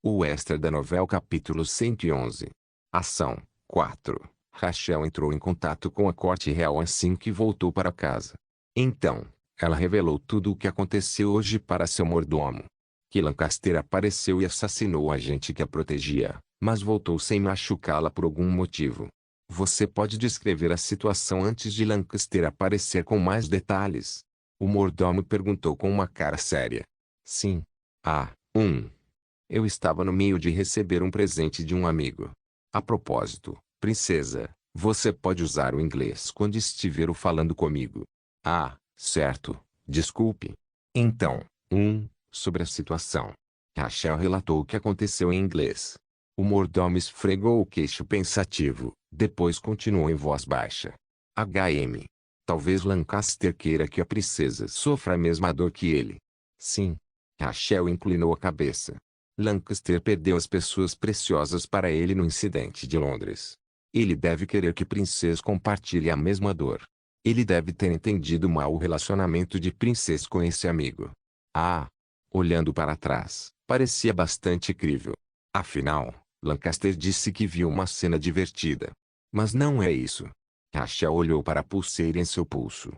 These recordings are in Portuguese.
O extra da novela capítulo 111. Ação 4. Rachel entrou em contato com a corte real assim que voltou para casa. Então, ela revelou tudo o que aconteceu hoje para seu mordomo. Que Lancaster apareceu e assassinou o agente que a protegia, mas voltou sem machucá-la por algum motivo. Você pode descrever a situação antes de Lancaster aparecer com mais detalhes? O mordomo perguntou com uma cara séria. Sim. Eu estava no meio de receber um presente de um amigo. A propósito, princesa, você pode usar o inglês quando estiver falando comigo. Ah, certo. Desculpe. Então, sobre a situação. Rachel relatou o que aconteceu em inglês. O mordomo esfregou o queixo pensativo, depois continuou em voz baixa. HM. Talvez Lancaster queira que a princesa sofra a mesma dor que ele. Sim. Rachel inclinou a cabeça. Lancaster perdeu as pessoas preciosas para ele no incidente de Londres. Ele deve querer que Princess compartilhe a mesma dor. Ele deve ter entendido mal o relacionamento de Princess com esse amigo. Olhando para trás, parecia bastante crível. Afinal, Lancaster disse que viu uma cena divertida. Mas não é isso. Rachel olhou para a pulseira em seu pulso.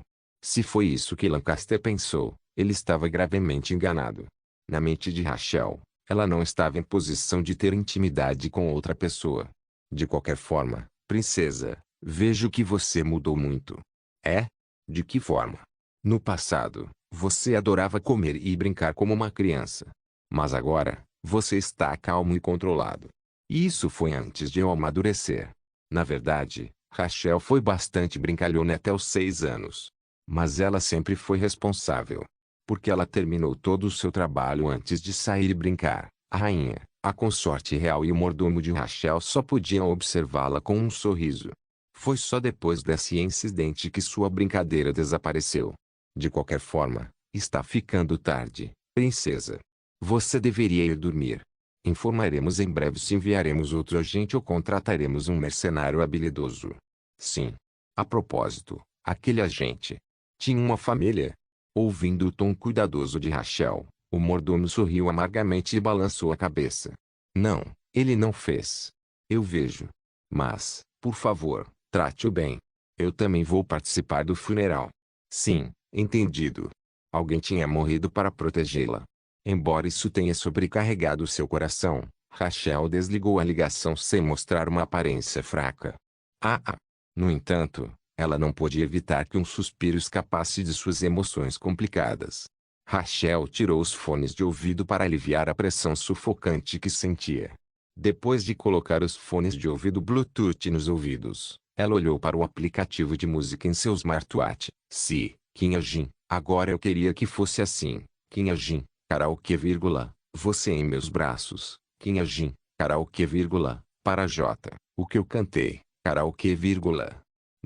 Se foi isso que Lancaster pensou, ele estava gravemente enganado. Na mente de Rachel, ela não estava em posição de ter intimidade com outra pessoa. De qualquer forma, princesa, vejo que você mudou muito. É? De que forma? No passado, você adorava comer e brincar como uma criança. Mas agora, você está calmo e controlado. E isso foi antes de eu amadurecer. Na verdade, Rachel foi bastante brincalhona até os 6 anos. Mas ela sempre foi responsável. Porque ela terminou todo o seu trabalho antes de sair e brincar. A rainha, a consorte real e o mordomo de Rachel só podiam observá-la com um sorriso. Foi só depois desse incidente que sua brincadeira desapareceu. De qualquer forma, está ficando tarde, princesa. Você deveria ir dormir. Informaremos em breve se enviaremos outro agente ou contrataremos um mercenário habilidoso. Sim. A propósito, aquele agente tinha uma família? Ouvindo o tom cuidadoso de Rachel, o mordomo sorriu amargamente e balançou a cabeça. Não, ele não fez. Eu vejo. Mas, por favor, trate-o bem. Eu também vou participar do funeral. Sim, entendido. Alguém tinha morrido para protegê-la. Embora isso tenha sobrecarregado seu coração, Rachel desligou a ligação sem mostrar uma aparência fraca. No entanto, ela não podia evitar que um suspiro escapasse de suas emoções complicadas. Rachel tirou os fones de ouvido para aliviar a pressão sufocante que sentia. Depois de colocar os fones de ouvido Bluetooth nos ouvidos, ela olhou para o aplicativo de música em seu smartwatch. Kim Jin, agora eu queria que fosse assim. Kim Jin, karaokê, você em meus braços. Kim Jin, karaokê, para J, o que eu cantei, karaokê,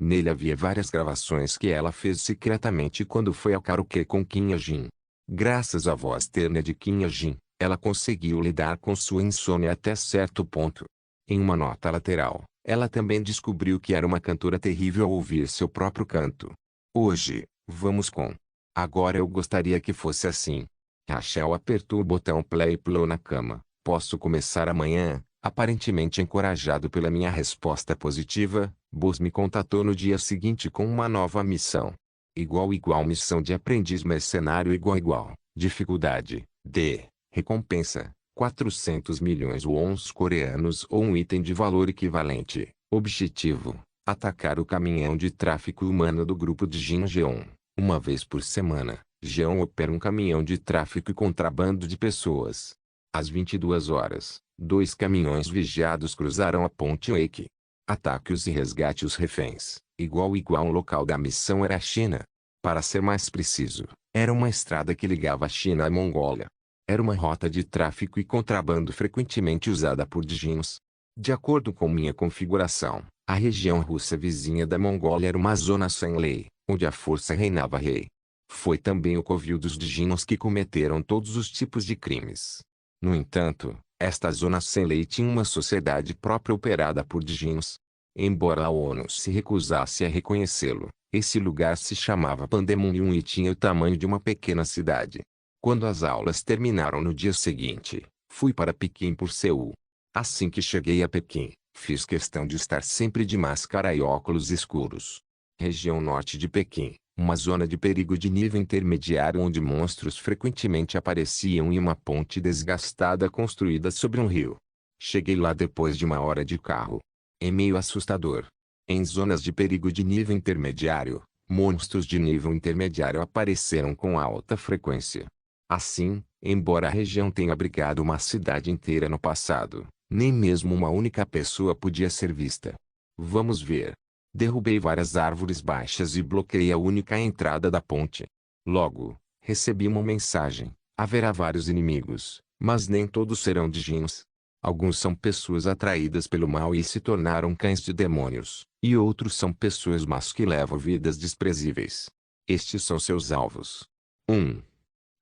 Nele havia várias gravações que ela fez secretamente quando foi ao karaokê com Kim Jin. Graças à voz terna de Kim Jin, ela conseguiu lidar com sua insônia até certo ponto. Em uma nota lateral, ela também descobriu que era uma cantora terrível ao ouvir seu próprio canto. Hoje, vamos com. Agora eu gostaria que fosse assim. Rachel apertou o botão play e pulou na cama. Posso começar amanhã? Aparentemente encorajado pela minha resposta positiva, Buzz me contatou no dia seguinte com uma nova missão. Igual missão de aprendiz mercenário igual. Dificuldade, D. Recompensa, 400 milhões wons coreanos ou um item de valor equivalente. Objetivo, atacar o caminhão de tráfico humano do grupo de Jin Jeon. Uma vez por semana, Jeon opera um caminhão de tráfico e contrabando de pessoas. Às 22 horas, 2 caminhões vigiados cruzarão a ponte Wake. Ataque-os e resgate os reféns. Igual o local da missão era a China. Para ser mais preciso, era uma estrada que ligava a China à Mongólia. Era uma rota de tráfico e contrabando frequentemente usada por Dijins. De acordo com minha configuração, a região russa vizinha da Mongólia era uma zona sem lei, onde a força reinava rei. Foi também o covil dos Dijins que cometeram todos os tipos de crimes. No entanto, esta zona sem lei tinha uma sociedade própria operada por Dijins. Embora a ONU se recusasse a reconhecê-lo, esse lugar se chamava Pandemonium e tinha o tamanho de uma pequena cidade. Quando as aulas terminaram no dia seguinte, Fui para Pequim por Seul. Assim que cheguei a Pequim, fiz questão de estar sempre de máscara e óculos escuros. Região norte de Pequim, uma zona de perigo de nível intermediário onde monstros frequentemente apareciam e uma ponte desgastada construída sobre um rio. Cheguei lá depois de uma hora de carro. É meio assustador. Em zonas de perigo de nível intermediário, monstros de nível intermediário apareceram com alta frequência. Assim, embora a região tenha abrigado uma cidade inteira no passado, nem mesmo uma única pessoa podia ser vista. Vamos ver. Derrubei várias árvores baixas e bloqueei a única entrada da ponte. Logo, recebi uma mensagem: haverá vários inimigos, mas nem todos serão djinns. Alguns são pessoas atraídas pelo mal e se tornaram cães de demônios, e outros são pessoas más que levam vidas desprezíveis. Estes são seus alvos. 1.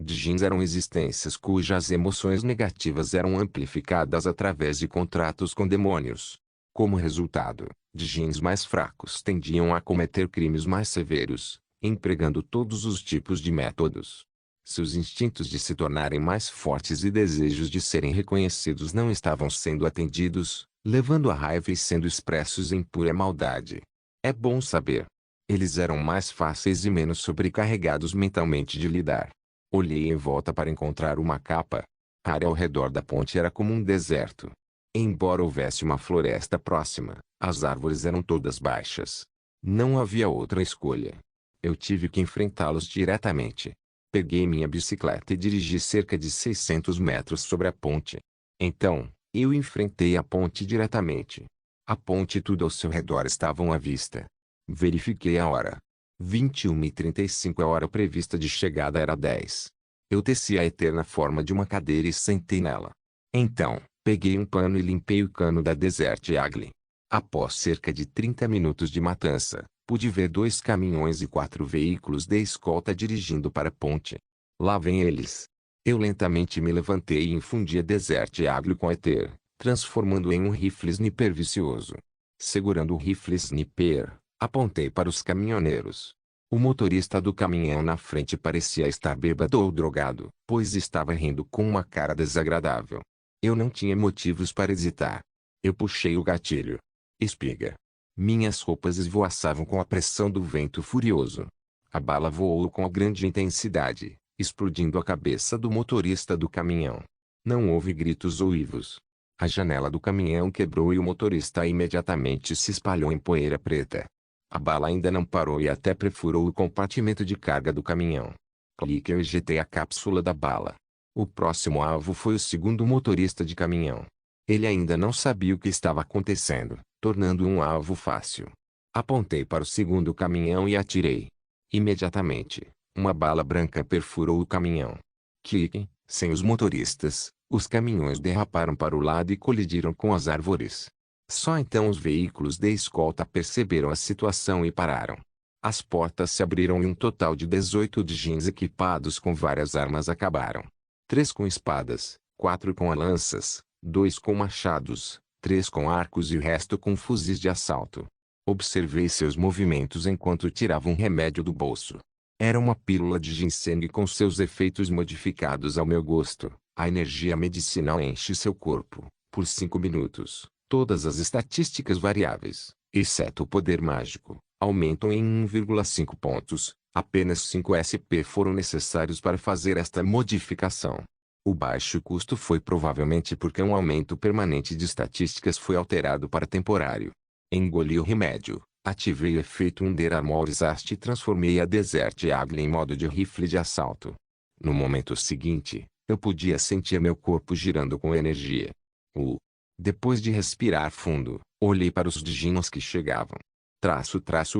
Djinns eram existências cujas emoções negativas eram amplificadas através de contratos com demônios. Como resultado, djinns mais fracos tendiam a cometer crimes mais severos, empregando todos os tipos de métodos. Seus instintos de se tornarem mais fortes e desejos de serem reconhecidos não estavam sendo atendidos, levando à raiva e sendo expressos em pura maldade. É bom saber. Eles eram mais fáceis e menos sobrecarregados mentalmente de lidar. Olhei em volta para encontrar uma capa. A área ao redor da ponte era como um deserto. Embora houvesse uma floresta próxima, as árvores eram todas baixas. Não havia outra escolha. Eu tive que enfrentá-los diretamente. Peguei minha bicicleta e dirigi cerca de 600 metros sobre a ponte. Então, eu enfrentei a ponte diretamente. A ponte e tudo ao seu redor estavam à vista. Verifiquei a hora. 21h35. A hora prevista de chegada era 10. Eu teci a eterna forma de uma cadeira e sentei nela. Então, peguei um pano e limpei o cano da Desert Eagle. Após cerca de 30 minutos de matança, pude ver 2 caminhões e 4 veículos de escolta dirigindo para a ponte. Lá vem eles. Eu lentamente me levantei e infundi a Desert Eagle com éter, transformando em um rifle sniper vicioso. Segurando o rifle sniper, apontei para os caminhoneiros. O motorista do caminhão na frente parecia estar bêbado ou drogado, pois estava rindo com uma cara desagradável. Eu não tinha motivos para hesitar. Eu puxei o gatilho. Espiga. Minhas roupas esvoaçavam com a pressão do vento furioso. A bala voou com grande intensidade, explodindo a cabeça do motorista do caminhão. Não houve gritos ou uivos. A janela do caminhão quebrou e o motorista imediatamente se espalhou em poeira preta. A bala ainda não parou e até perfurou o compartimento de carga do caminhão. Clique, eu ejetei a cápsula da bala. O próximo alvo foi o segundo motorista de caminhão. Ele ainda não sabia o que estava acontecendo, tornando um alvo fácil. Apontei para o segundo caminhão e atirei. Imediatamente, uma bala branca perfurou o caminhão. Clique, sem os motoristas, os caminhões derraparam para o lado e colidiram com as árvores. Só então os veículos de escolta perceberam a situação e pararam. As portas se abriram e um total de 18 djinns equipados com várias armas acabaram. 3 com espadas, 4 com lanças, 2 com machados, 3 com arcos e o resto com fuzis de assalto. Observei seus movimentos enquanto tirava um remédio do bolso. Era uma pílula de ginseng com seus efeitos modificados ao meu gosto. A energia medicinal enche seu corpo, por 5 minutos. Todas as estatísticas variáveis, exceto o poder mágico, aumentam em 1,5 pontos. Apenas 5 SP foram necessários para fazer esta modificação. O baixo custo foi provavelmente porque um aumento permanente de estatísticas foi alterado para temporário. Engoli o remédio, ativei o efeito Under Armour Exhaust e transformei a Desert Eagle em modo de rifle de assalto. No momento seguinte, eu podia sentir meu corpo girando com energia. Depois de respirar fundo, olhei para os djinns que chegavam.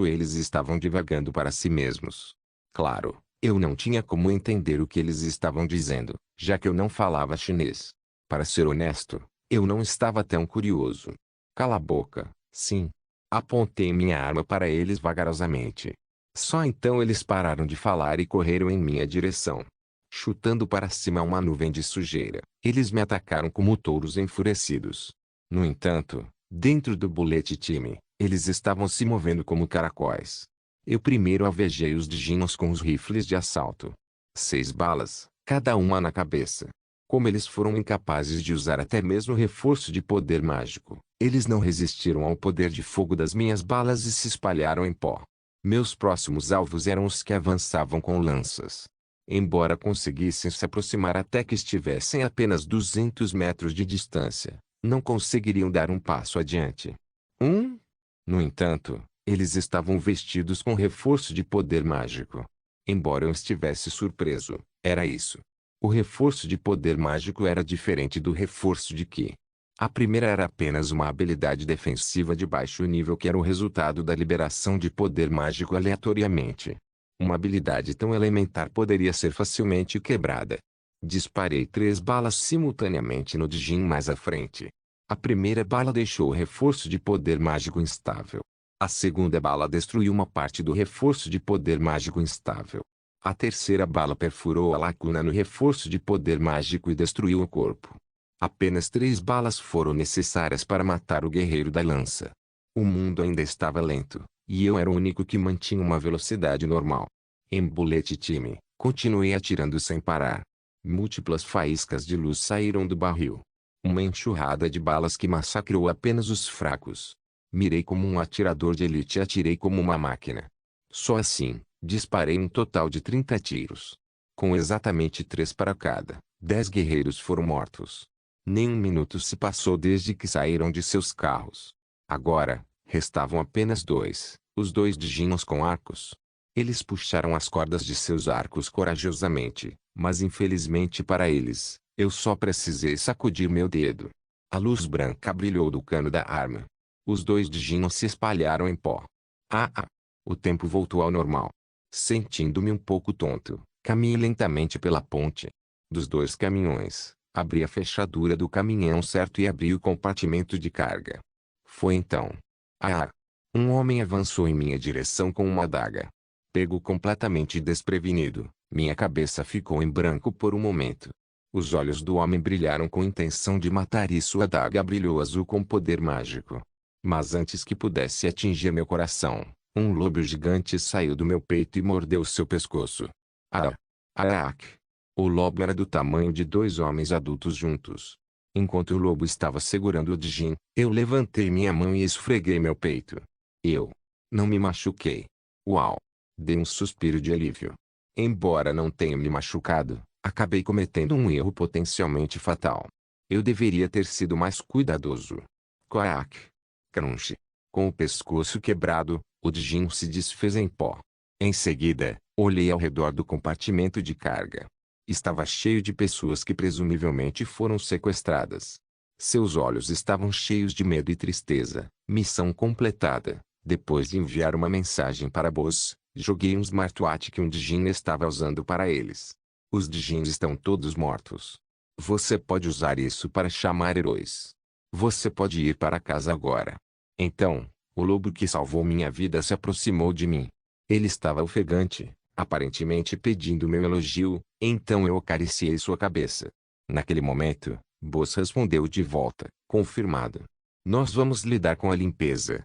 Eles estavam divagando para si mesmos. Claro, eu não tinha como entender o que eles estavam dizendo, já que eu não falava chinês. Para ser honesto, eu não estava tão curioso. Cala a boca, sim. Apontei minha arma para eles vagarosamente. Só então eles pararam de falar e correram em minha direção. Chutando para cima uma nuvem de sujeira, eles me atacaram como touros enfurecidos. No entanto, dentro do bullet time, eles estavam se movendo como caracóis. Eu primeiro alvejei os djinns com os rifles de assalto. 6 balas, cada uma na cabeça. Como eles foram incapazes de usar até mesmo reforço de poder mágico, eles não resistiram ao poder de fogo das minhas balas e se espalharam em pó. Meus próximos alvos eram os que avançavam com lanças. Embora conseguissem se aproximar até que estivessem a apenas 200 metros de distância, não conseguiriam dar um passo adiante. No entanto, eles estavam vestidos com reforço de poder mágico. Embora eu estivesse surpreso, era isso. O reforço de poder mágico era diferente do reforço de Ki. A primeira era apenas uma habilidade defensiva de baixo nível que era o resultado da liberação de poder mágico aleatoriamente. Uma habilidade tão elementar poderia ser facilmente quebrada. Disparei 3 balas simultaneamente no Dijin mais à frente. A primeira bala deixou o reforço de poder mágico instável. A segunda bala destruiu uma parte do reforço de poder mágico instável. A terceira bala perfurou a lacuna no reforço de poder mágico e destruiu o corpo. Apenas 3 balas foram necessárias para matar o guerreiro da lança. O mundo ainda estava lento, e eu era o único que mantinha uma velocidade normal. Em bullet time, continuei atirando sem parar. Múltiplas faíscas de luz saíram do barril. Uma enxurrada de balas que massacrou apenas os fracos. Mirei como um atirador de elite e atirei como uma máquina. Só assim, disparei um total de 30 tiros. Com exatamente 3 para cada, 10 guerreiros foram mortos. Nem um minuto se passou desde que saíram de seus carros. Agora, restavam apenas 2, os 2 Dijins com arcos. Eles puxaram as cordas de seus arcos corajosamente, mas infelizmente para eles, eu só precisei sacudir meu dedo. A luz branca brilhou do cano da arma. Os 2 Dijins se espalharam em pó. O tempo voltou ao normal. Sentindo-me um pouco tonto, caminhei lentamente pela ponte. Dos 2 caminhões, abri a fechadura do caminhão certo e abri o compartimento de carga. Foi então. Um homem avançou em minha direção com uma adaga. Pego completamente desprevenido, minha cabeça ficou em branco por um momento. Os olhos do homem brilharam com intenção de matar e sua adaga brilhou azul com poder mágico. Mas antes que pudesse atingir meu coração, um lobo gigante saiu do meu peito e mordeu seu pescoço. O lobo era do tamanho de 2 homens adultos juntos. Enquanto o lobo estava segurando o Dijin, eu levantei minha mão e esfreguei meu peito. Eu não me machuquei. Uau! Dei um suspiro de alívio. Embora não tenha me machucado, acabei cometendo um erro potencialmente fatal. Eu deveria ter sido mais cuidadoso. Crunch. Com o pescoço quebrado, o Dijin se desfez em pó. Em seguida, olhei ao redor do compartimento de carga. Estava cheio de pessoas que presumivelmente foram sequestradas. Seus olhos estavam cheios de medo e tristeza. Missão completada. Depois de enviar uma mensagem para Boss, joguei um smartwatch que um Dijin estava usando para eles. Os Dijins estão todos mortos. Você pode usar isso para chamar heróis. Você pode ir para casa agora. Então, o lobo que salvou minha vida se aproximou de mim. Ele estava ofegante, aparentemente pedindo meu elogio, então eu acariciei sua cabeça. Naquele momento, Boss respondeu de volta, confirmado. Nós vamos lidar com a limpeza.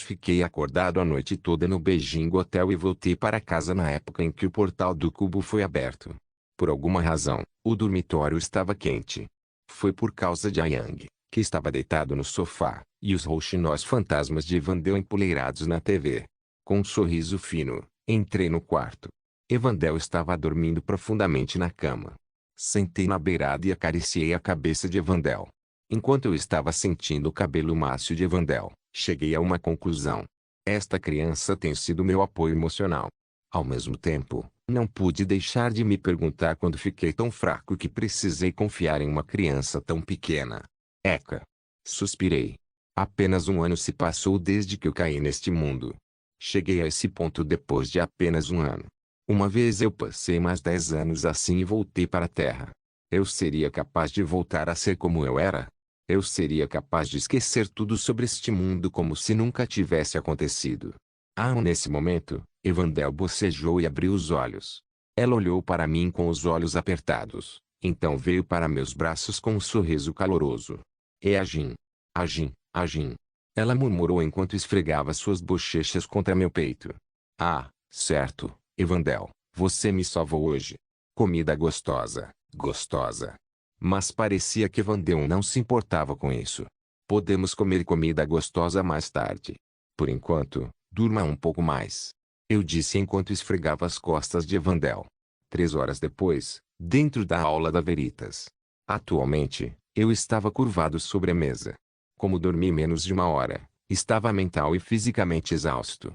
Fiquei acordado a noite toda no Beijing Hotel e voltei para casa na época em que o portal do cubo foi aberto. Por alguma razão, o dormitório estava quente. Foi por causa de Yang, que estava deitado no sofá, e os rouxinós fantasmas de Evandel empoleirados na TV. Com um sorriso fino, entrei no quarto. Evandel estava dormindo profundamente na cama. Sentei na beirada e acariciei a cabeça de Evandel. Enquanto eu estava sentindo o cabelo mácio de Evandel, cheguei a uma conclusão. Esta criança tem sido meu apoio emocional. Ao mesmo tempo, não pude deixar de me perguntar quando fiquei tão fraco que precisei confiar em uma criança tão pequena. Eka. Suspirei. Apenas um ano se passou desde que eu caí neste mundo. Cheguei a esse ponto depois de apenas um ano. Uma vez eu passei mais 10 anos assim e voltei para a Terra. Eu seria capaz de voltar a ser como eu era? Eu seria capaz de esquecer tudo sobre este mundo como se nunca tivesse acontecido. Nesse momento, Evandel bocejou e abriu os olhos. Ela olhou para mim com os olhos apertados, então veio para meus braços com um sorriso caloroso. É a Jin. A Jin, a Jin. Ela murmurou enquanto esfregava suas bochechas contra meu peito. Certo, Evandel, você me salvou hoje. Comida gostosa, gostosa. Mas parecia que Vandeon não se importava com isso. Podemos comer comida gostosa mais tarde. Por enquanto, durma um pouco mais. Eu disse enquanto esfregava as costas de Evandel. 3 horas depois, dentro da aula da Veritas. Atualmente, eu estava curvado sobre a mesa. Como dormi menos de 1 hora, estava mental e fisicamente exausto.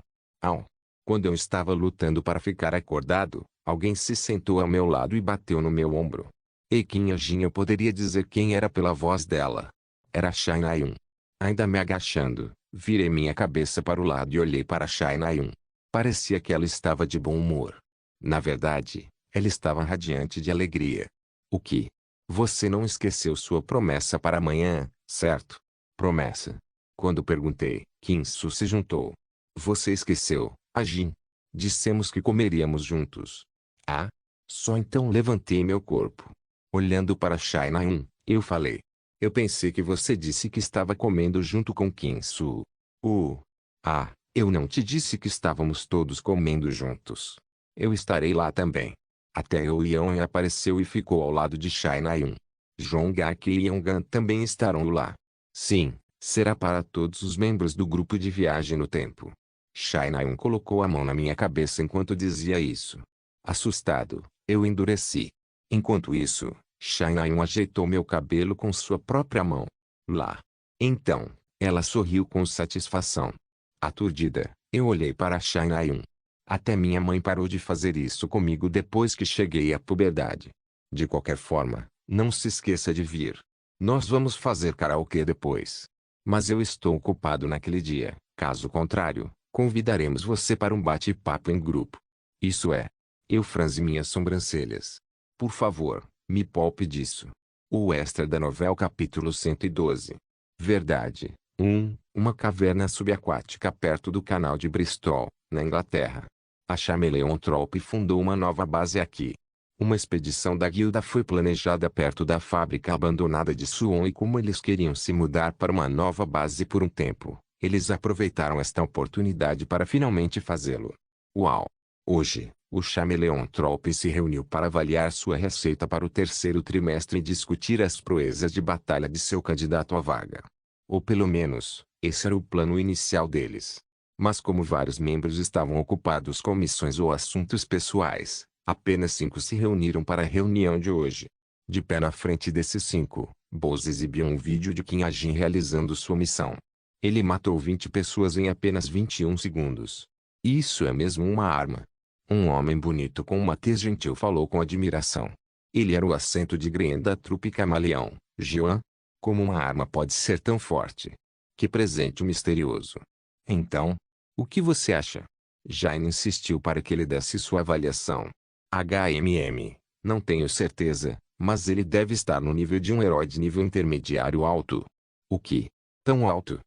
Quando eu estava lutando para ficar acordado, alguém se sentou ao meu lado e bateu no meu ombro. E Kim Jin, eu poderia dizer quem era pela voz dela. Era Shai Na-yun. Ainda me agachando, virei minha cabeça para o lado e olhei para Shai Na-yun. Parecia que ela estava de bom humor. Na verdade, ela estava radiante de alegria. O que? Você não esqueceu sua promessa para amanhã, certo? Promessa. Quando perguntei, Kim Su se juntou. Você esqueceu, Jin? Dissemos que comeríamos juntos. Ah? Só então levantei meu corpo. Olhando para Shai Na-yun, eu falei. Eu pensei que você disse que estava comendo junto com Kim Su. Eu não te disse que estávamos todos comendo juntos. Eu estarei lá também. Até o Yeon apareceu e ficou ao lado de Shai Na-yun. Jong-ak e Yeongan também estarão lá. Sim, será para todos os membros do grupo de viagem no tempo. Shai Na-yun colocou a mão na minha cabeça enquanto dizia isso. Assustado, eu endureci. Enquanto isso, Shai Na-yun ajeitou meu cabelo com sua própria mão. Lá. Então, ela sorriu com satisfação. Aturdida, eu olhei para Shai Na-yun. Até minha mãe parou de fazer isso comigo depois que cheguei à puberdade. De qualquer forma, não se esqueça de vir. Nós vamos fazer karaokê depois. Mas eu estou ocupado naquele dia, caso contrário, convidaremos você para um bate-papo em grupo. Isso é. Eu franzi minhas sobrancelhas. Por favor, me poupe disso. O extra da novela capítulo 112. Verdade. Uma caverna subaquática perto do canal de Bristol, na Inglaterra. A Chameleon-Trope fundou uma nova base aqui. Uma expedição da guilda foi planejada perto da fábrica abandonada de Suwon e como eles queriam se mudar para uma nova base por um tempo, eles aproveitaram esta oportunidade para finalmente fazê-lo. Uau! Hoje, o Chameleon-Trope se reuniu para avaliar sua receita para o terceiro trimestre e discutir as proezas de batalha de seu candidato à vaga. Ou pelo menos, esse era o plano inicial deles. Mas como vários membros estavam ocupados com missões ou assuntos pessoais, apenas 5 se reuniram para a reunião de hoje. De pé na frente desses 5, Bose exibiu um vídeo de Kim Jin realizando sua missão. Ele matou 20 pessoas em apenas 21 segundos. Isso é mesmo uma arma. Um homem bonito com uma tez gentil falou com admiração. Ele era o assento de Green da trupe Camaleão, Jian. Como uma arma pode ser tão forte? Que presente misterioso. Então, o que você acha? Jaime insistiu para que ele desse sua avaliação. Não tenho certeza, mas ele deve estar no nível de um herói de nível intermediário alto. O que? Tão alto?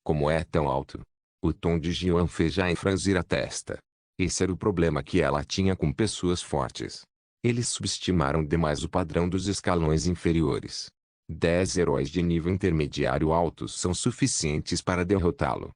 Como é tão alto? O tom de Jian fez Jaime franzir a testa. Esse era o problema que ela tinha com pessoas fortes. Eles subestimaram demais o padrão dos escalões inferiores. 10 heróis de nível intermediário alto são suficientes para derrotá-lo.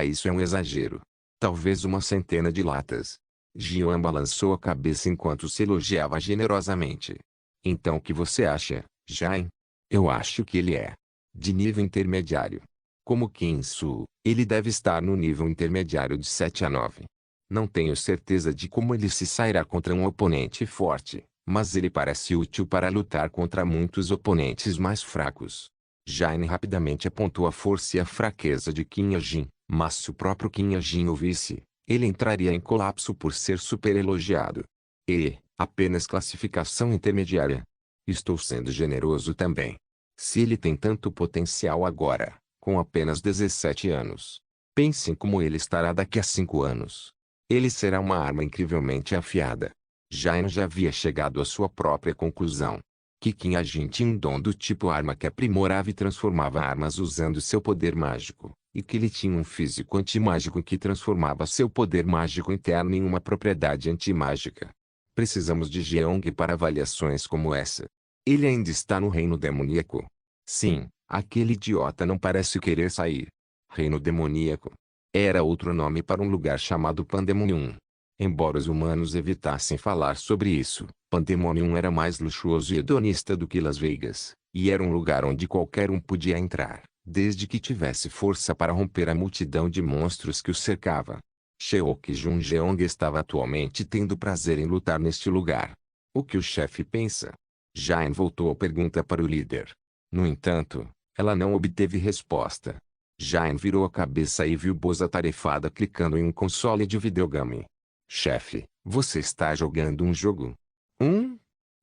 Isso é um exagero. Talvez uma centena de latas. Jian balançou a cabeça enquanto se elogiava generosamente. Então o que você acha, Jain? Eu acho que ele é de nível intermediário. Como Kim Su, ele deve estar no nível intermediário de 7 a 9. Não tenho certeza de como ele se sairá contra um oponente forte, mas ele parece útil para lutar contra muitos oponentes mais fracos. Jaime rapidamente apontou a força e a fraqueza de Kim Jin, mas se o próprio Kim Jin o visse, ele entraria em colapso por ser super elogiado. Apenas classificação intermediária. Estou sendo generoso também. Se ele tem tanto potencial agora, com apenas 17 anos, pense em como ele estará daqui a 5 anos. Ele será uma arma incrivelmente afiada. Jaime já havia chegado à sua própria conclusão. Que Kim Jin tinha um dom do tipo arma que aprimorava e transformava armas usando seu poder mágico, e que ele tinha um físico antimágico que transformava seu poder mágico interno em uma propriedade antimágica. Precisamos de Jeong para avaliações como essa. Ele ainda está no reino demoníaco. Sim, aquele idiota não parece querer sair. Reino demoníaco. Era outro nome para um lugar chamado Pandemonium. Embora os humanos evitassem falar sobre isso, Pandemonium era mais luxuoso e hedonista do que Las Vegas, e era um lugar onde qualquer um podia entrar, desde que tivesse força para romper a multidão de monstros que o cercava. Sheok Junjeong estava atualmente tendo prazer em lutar neste lugar. O que o chefe pensa? Jain voltou a pergunta para o líder. No entanto, ela não obteve resposta. Jain virou a cabeça e viu Boz atarefada clicando em um console de videogame. Chefe, você está jogando um jogo?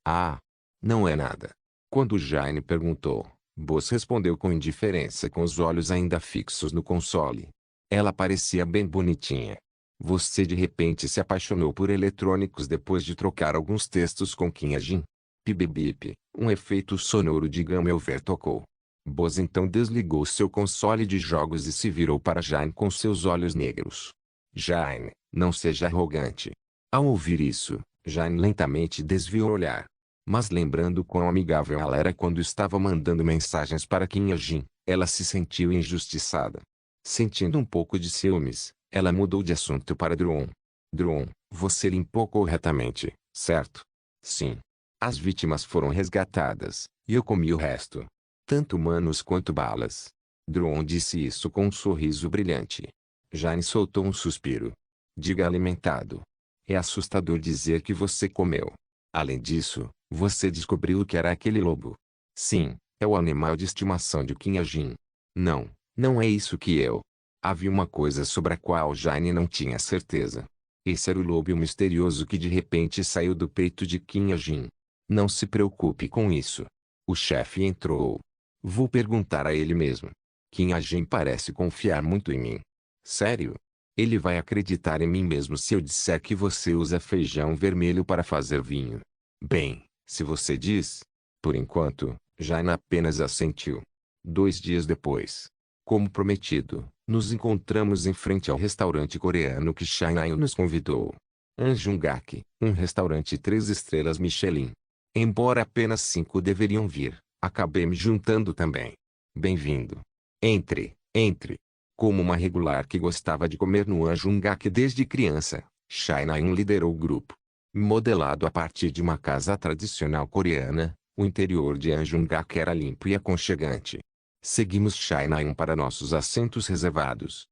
Ah, não é nada. Quando Jain perguntou, Boz respondeu com indiferença com os olhos ainda fixos no console. Ela parecia bem bonitinha. Você de repente se apaixonou por eletrônicos depois de trocar alguns textos com Kim Jin. Pibibip, um efeito sonoro de Game Over tocou. Boz então desligou seu console de jogos e se virou para Jain com seus olhos negros. Jain, não seja arrogante. Ao ouvir isso, Jain lentamente desviou o olhar. Mas lembrando quão amigável ela era quando estava mandando mensagens para Kim Jin, ela se sentiu injustiçada. Sentindo um pouco de ciúmes, ela mudou de assunto para Druon. Druon, você limpou corretamente, certo? Sim. As vítimas foram resgatadas, e eu comi o resto. Tanto humanos quanto balas. Druon disse isso com um sorriso brilhante. Jain soltou um suspiro. Diga alimentado. É assustador dizer que você comeu. Além disso, você descobriu o que era aquele lobo. Sim, é o animal de estimação de Kim Jin. Não, não é isso que eu... Havia uma coisa sobre a qual Jain não tinha certeza. Esse era o lobo misterioso que de repente saiu do peito de Kim Jin. Não se preocupe com isso. O chefe entrou. Vou perguntar a ele mesmo. Kim Jin parece confiar muito em mim. Sério? Ele vai acreditar em mim mesmo se eu disser que você usa feijão vermelho para fazer vinho. Bem, se você diz. Por enquanto, Jain apenas assentiu. 2 dias depois, como prometido, nos encontramos em frente ao restaurante coreano que Shanae nos convidou. Anjungak, um restaurante 3 estrelas Michelin. Embora apenas 5 deveriam vir, acabei me juntando também. Bem-vindo. Entre, entre. Como uma regular que gostava de comer no Anjungak desde criança, Shanae liderou o grupo. Modelado a partir de uma casa tradicional coreana, o interior de Anjungak era limpo e aconchegante. Seguimos Shanae para nossos assentos reservados.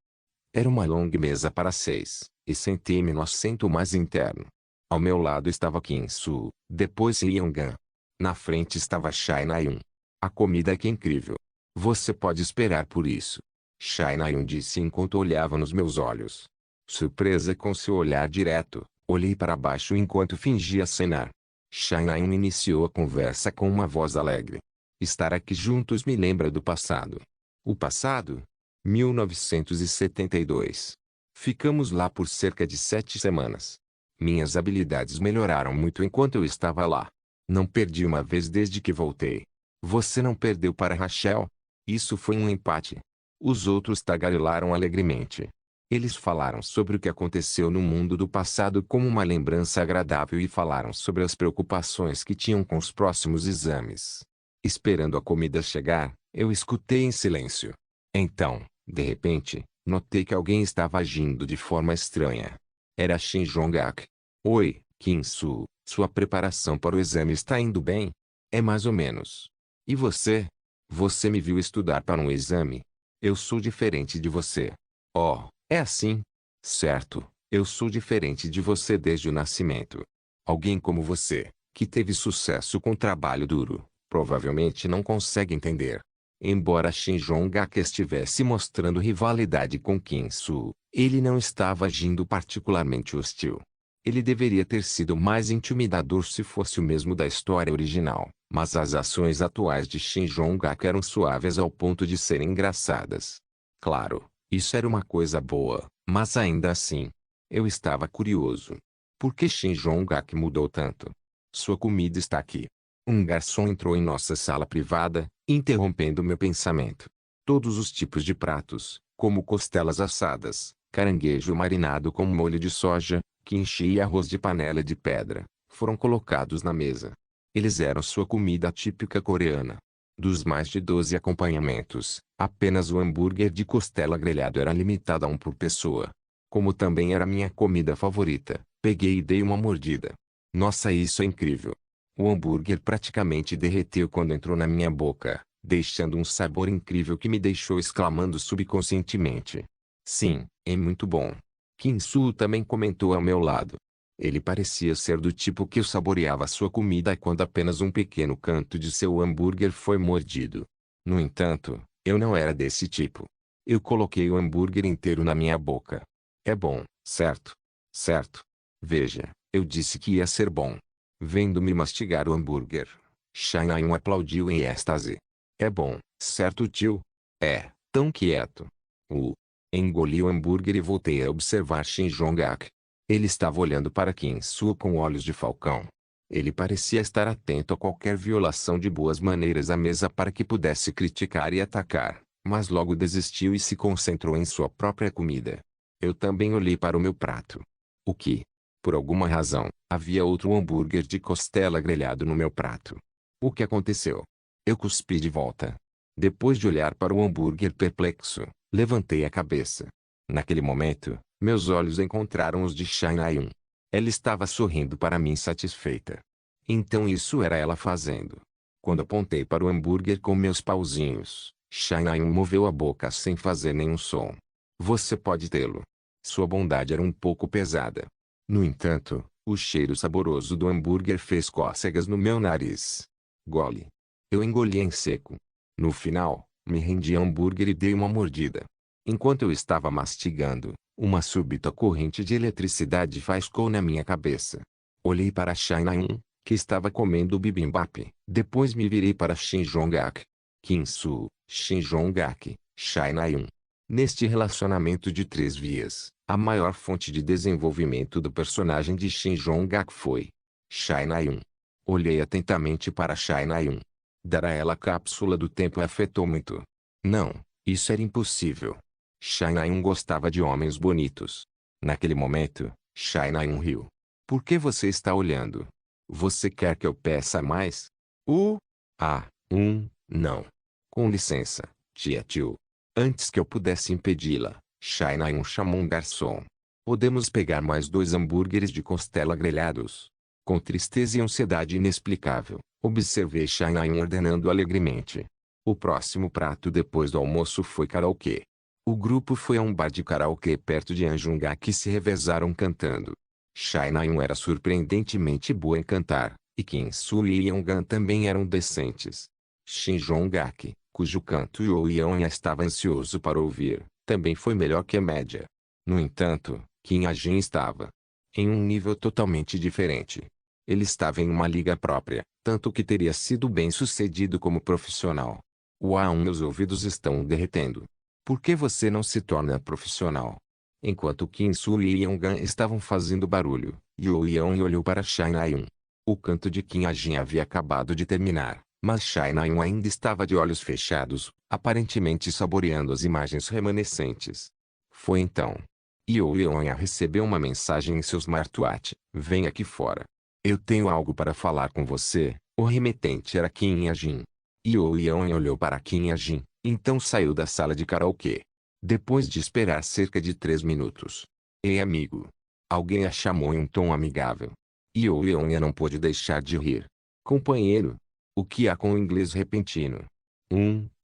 Era uma longa mesa para 6, e sentei-me no assento mais interno. Ao meu lado estava Kim Soo, depois Yeongan. Na frente estava Shanae. A comida é que incrível. Você pode esperar por isso. Shanae disse enquanto olhava nos meus olhos. Surpresa com seu olhar direto, olhei para baixo enquanto fingia acenar. Shanae iniciou a conversa com uma voz alegre. Estar aqui juntos me lembra do passado. O passado? 1972. Ficamos lá por cerca de 7 semanas. Minhas habilidades melhoraram muito enquanto eu estava lá. Não perdi uma vez desde que voltei. Você não perdeu para Rachel? Isso foi um empate. Os outros tagarelaram alegremente. Eles falaram sobre o que aconteceu no mundo do passado como uma lembrança agradável e falaram sobre as preocupações que tinham com os próximos exames. Esperando a comida chegar, eu escutei em silêncio. Então, de repente, notei que alguém estava agindo de forma estranha. Era Shin Jong-ak. Oi, Kim Soo, sua preparação para o exame está indo bem? É mais ou menos. E você? Você me viu estudar para um exame? Eu sou diferente de você. Oh, é assim? Certo, eu sou diferente de você desde o nascimento. Alguém como você, que teve sucesso com trabalho duro, provavelmente não consegue entender. Embora Shin Jong-ak estivesse mostrando rivalidade com Kim Soo, ele não estava agindo particularmente hostil. Ele deveria ter sido mais intimidador se fosse o mesmo da história original, mas as ações atuais de Shin Jong-ak eram suaves ao ponto de serem engraçadas. Claro, isso era uma coisa boa, mas ainda assim, eu estava curioso. Por que Shin Jong-ak mudou tanto? Sua comida está aqui. Um garçom entrou em nossa sala privada, interrompendo meu pensamento. Todos os tipos de pratos, como costelas assadas, caranguejo marinado com molho de soja, kimchi e arroz de panela de pedra, foram colocados na mesa. Eles eram sua comida típica coreana. Dos mais de 12 acompanhamentos, apenas o hambúrguer de costela grelhado era limitado a um por pessoa. Como também era minha comida favorita, peguei e dei uma mordida. Nossa, isso é incrível. O hambúrguer praticamente derreteu quando entrou na minha boca, deixando um sabor incrível que me deixou exclamando subconscientemente. Sim, é muito bom. Kim-Soo também comentou ao meu lado. Ele parecia ser do tipo que saboreava sua comida quando apenas um pequeno canto de seu hambúrguer foi mordido. No entanto, eu não era desse tipo. Eu coloquei o hambúrguer inteiro na minha boca. É bom, certo? Certo. Veja, eu disse que ia ser bom. Vendo-me mastigar o hambúrguer, Shanae aplaudiu em êxtase. É bom, certo, tio? É, tão quieto. Engoli o hambúrguer e voltei a observar Shin Jong-ak. Ele estava olhando para Kim-Soo com olhos de falcão. Ele parecia estar atento a qualquer violação de boas maneiras à mesa para que pudesse criticar e atacar, mas logo desistiu e se concentrou em sua própria comida. Eu também olhei para o meu prato. O que? Por alguma razão, havia outro hambúrguer de costela grelhado no meu prato. O que aconteceu? Eu cuspi de volta. Depois de olhar para o hambúrguer perplexo, levantei a cabeça. Naquele momento, meus olhos encontraram os de Shanae. Ela estava sorrindo para mim satisfeita. Então isso era ela fazendo. Quando apontei para o hambúrguer com meus pauzinhos, Shanae moveu a boca sem fazer nenhum som. Você pode tê-lo. Sua bondade era um pouco pesada. No entanto, o cheiro saboroso do hambúrguer fez cócegas no meu nariz. Gole. Eu engoli em seco. No final, me rendi ao hambúrguer e dei uma mordida. Enquanto eu estava mastigando, uma súbita corrente de eletricidade faiscou na minha cabeça. Olhei para Shanae, que estava comendo o bibimbap. Depois me virei para Shin Jong-ak. Kim-Soo, Shin Jong-ak, Shanae. Neste relacionamento de 3 vias, a maior fonte de desenvolvimento do personagem de Shin Jong-ak foi Shanae. Olhei atentamente para Shanae. Dar a ela a cápsula do tempo a afetou muito. Não, isso era impossível. Shanae gostava de homens bonitos. Naquele momento, Shanae riu. Por que você está olhando? Você quer que eu peça mais? Não. Com licença, tia-tio. Antes que eu pudesse impedi-la, Shanae chamou um garçom. Podemos pegar mais 2 hambúrgueres de costela grelhados? Com tristeza e ansiedade inexplicável, observei Shanae ordenando alegremente. O próximo prato depois do almoço foi karaokê. O grupo foi a um bar de karaokê perto de Anjunga que se revezaram cantando. Shanae era surpreendentemente boa em cantar, e Kim-Soo e Yeongan também eram decentes. Shin Jong-ak, cujo canto Yeon estava ansioso para ouvir, também foi melhor que a média. No entanto, Kim A-jin estava em um nível totalmente diferente. Ele estava em uma liga própria, tanto que teria sido bem-sucedido como profissional. Uau, meus ouvidos estão derretendo. Por que você não se torna profissional? Enquanto Kim-Soo e Yeongan estavam fazendo barulho, Yeon olhou para Shanae. O canto de Kim A-jin havia acabado de terminar, mas Shanae ainda estava de olhos fechados, aparentemente saboreando as imagens remanescentes. Foi então. Yeon recebeu uma mensagem em seu smartwatch. Vem aqui fora. Eu tenho algo para falar com você. O remetente era Kim A-jin. Yeon olhou para Kim A-jin, então saiu da sala de karaokê. Depois de esperar cerca de 3 minutos. Ei, amigo. Alguém a chamou em um tom amigável. Yeon não pôde deixar de rir. Companheiro. O que há com o inglês repentino?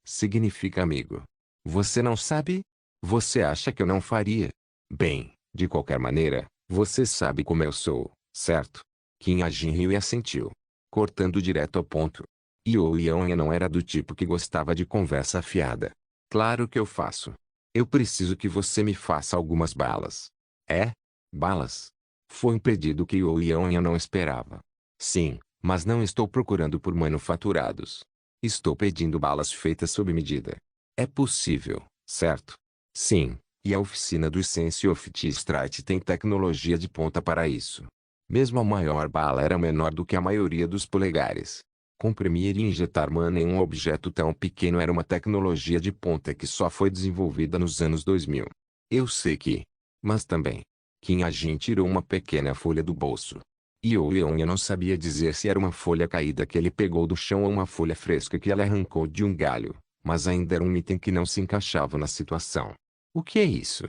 Significa amigo. Você não sabe? Você acha que eu não faria? Bem, de qualquer maneira, você sabe como eu sou, certo? Kim A-jin riu e assentiu. Cortando direto ao ponto. Yeon não era do tipo que gostava de conversa afiada. Claro que eu faço. Eu preciso que você me faça algumas balas. É? Balas? Foi um pedido que Yeon não esperava. Sim, mas não estou procurando por manufaturados. Estou pedindo balas feitas sob medida. É possível, certo? Sim, e a oficina do Sense of T-Strike tem tecnologia de ponta para isso. Mesmo a maior bala era menor do que a maioria dos polegares. Comprimir e injetar mana em um objeto tão pequeno era uma tecnologia de ponta que só foi desenvolvida nos anos 2000. Eu sei que. Mas também. Kim A-jin tirou uma pequena folha do bolso. Yeon não sabia dizer se era uma folha caída que ele pegou do chão ou uma folha fresca que ela arrancou de um galho, mas ainda era um item que não se encaixava na situação. O que é isso?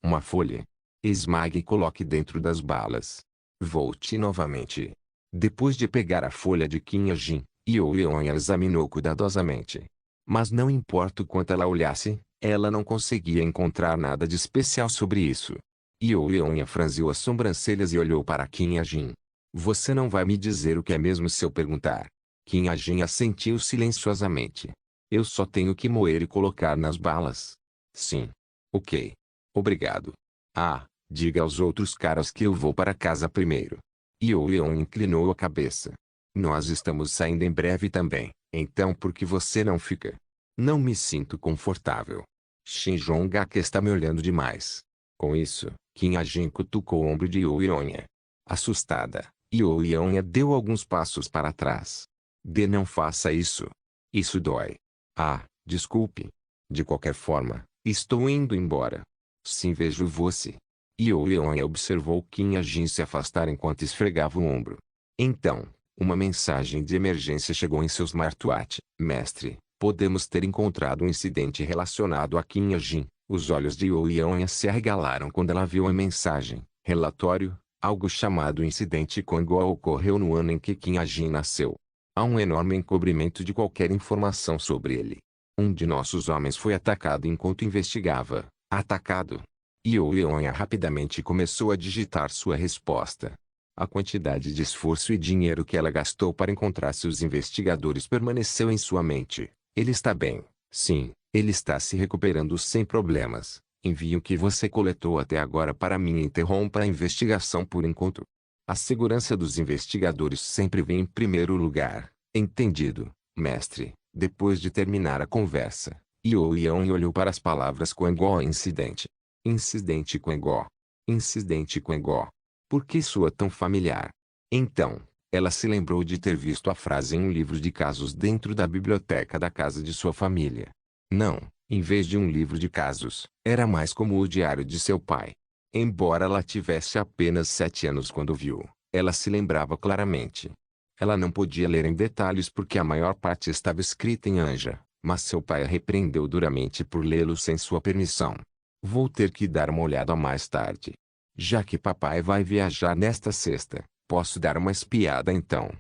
Uma folha? Esmague e coloque dentro das balas. Volte novamente. Depois de pegar a folha de Kinha-jin, Yeon a examinou cuidadosamente. Mas não importa o quanto ela olhasse, ela não conseguia encontrar nada de especial sobre isso. Yeon franziu as sobrancelhas e olhou para Kinha-jin. Você não vai me dizer o que é mesmo se eu perguntar? Kinha-jin assentiu silenciosamente. Eu só tenho que moer e colocar nas balas. Sim. Ok. Obrigado. Ah, diga aos outros caras que eu vou para casa primeiro. Yeon inclinou a cabeça. Nós estamos saindo em breve também, então por que você não fica? Não me sinto confortável. Shin Jong-ak está me olhando demais. Com isso, Kim A-jin cutucou o ombro de Yeon. Assustada, Yeon deu alguns passos para trás. Não faça isso. Isso dói. Ah, desculpe. De qualquer forma, estou indo embora. Sim, vejo você. Yeon observou Kim A-jin se afastar enquanto esfregava o ombro. Então, uma mensagem de emergência chegou em seu smartwatch. Mestre, podemos ter encontrado um incidente relacionado a Kim A-jin. Os olhos de Yeon se arregalaram quando ela viu a mensagem. Relatório: algo chamado incidente Kongo ocorreu no ano em que Kim A-jin nasceu. Há um enorme encobrimento de qualquer informação sobre ele. Um de nossos homens foi atacado enquanto investigava. Atacado? Yeon rapidamente começou a digitar sua resposta. A quantidade de esforço e dinheiro que ela gastou para encontrar seus investigadores permaneceu em sua mente. Ele está bem. Sim, ele está se recuperando sem problemas. Envie o que você coletou até agora para mim e interrompa a investigação por enquanto. A segurança dos investigadores sempre vem em primeiro lugar. Entendido, mestre. Depois de terminar a conversa, Yeon olhou para as palavras Kongo incidente. Incidente Kongo. Incidente Kongo. Por que soa tão familiar? Então, ela se lembrou de ter visto a frase em um livro de casos dentro da biblioteca da casa de sua família. Não, em vez de um livro de casos, era mais como o diário de seu pai. Embora ela tivesse apenas 7 anos quando viu, ela se lembrava claramente. Ela não podia ler em detalhes porque a maior parte estava escrita em hanja, mas seu pai a repreendeu duramente por lê-lo sem sua permissão. Vou ter que dar uma olhada mais tarde. Já que papai vai viajar nesta sexta, posso dar uma espiada então.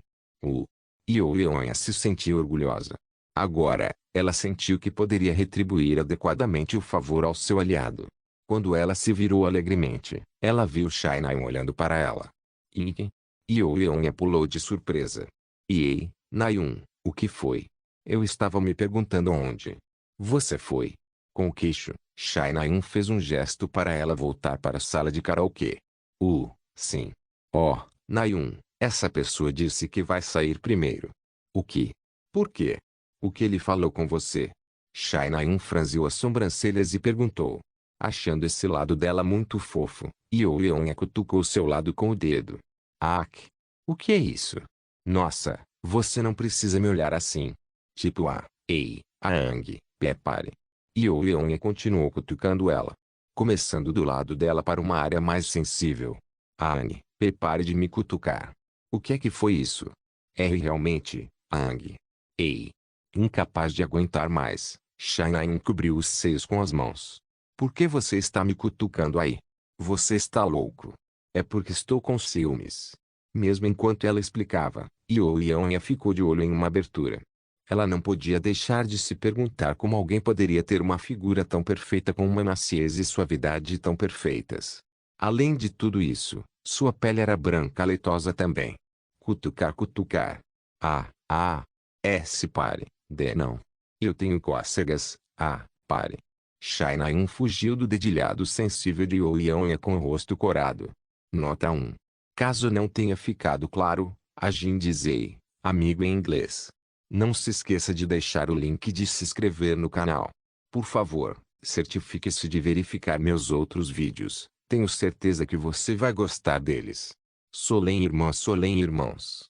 Yeon se sentiu orgulhosa. Agora, ela sentiu que poderia retribuir adequadamente o favor ao seu aliado. Quando ela se virou alegremente, ela viu Shai Na-eun olhando para ela. Yeon pulou de surpresa. Ei, Na-eun, o que foi? Eu estava me perguntando onde você foi. Com o queixo, Shai Na-eun fez um gesto para ela voltar para a sala de karaokê. Sim. Oh, Na-eun, essa pessoa disse que vai sair primeiro. O que? Por quê? O que ele falou com você? Shai Na-eun franziu as sobrancelhas e perguntou. Achando esse lado dela muito fofo, Yeon cutucou seu lado com o dedo. O que é isso? Nossa, você não precisa me olhar assim. Tipo Aang, pare. Yeon continuou cutucando ela. Começando do lado dela para uma área mais sensível. Aang, pare de me cutucar. O que é que foi isso? Realmente, Aang. Incapaz de aguentar mais, Shai Na cobriu os seios com as mãos. Por que você está me cutucando aí? Você está louco. É porque estou com ciúmes. Mesmo enquanto ela explicava, Yeon ficou de olho em uma abertura. Ela não podia deixar de se perguntar como alguém poderia ter uma figura tão perfeita com uma maciez e suavidade tão perfeitas. Além de tudo isso, sua pele era branca leitosa também. Cutucar. Se pare. Não. Eu tenho cócegas. Pare. Shai Na-eun fugiu do dedilhado sensível de Yeon com o rosto corado. Nota 1. Caso não tenha ficado claro, A-jin diz ei, amigo em inglês. Não se esqueça de deixar o link de se inscrever no canal. Por favor, certifique-se de verificar meus outros vídeos. Tenho certeza que você vai gostar deles. Solen irmãos.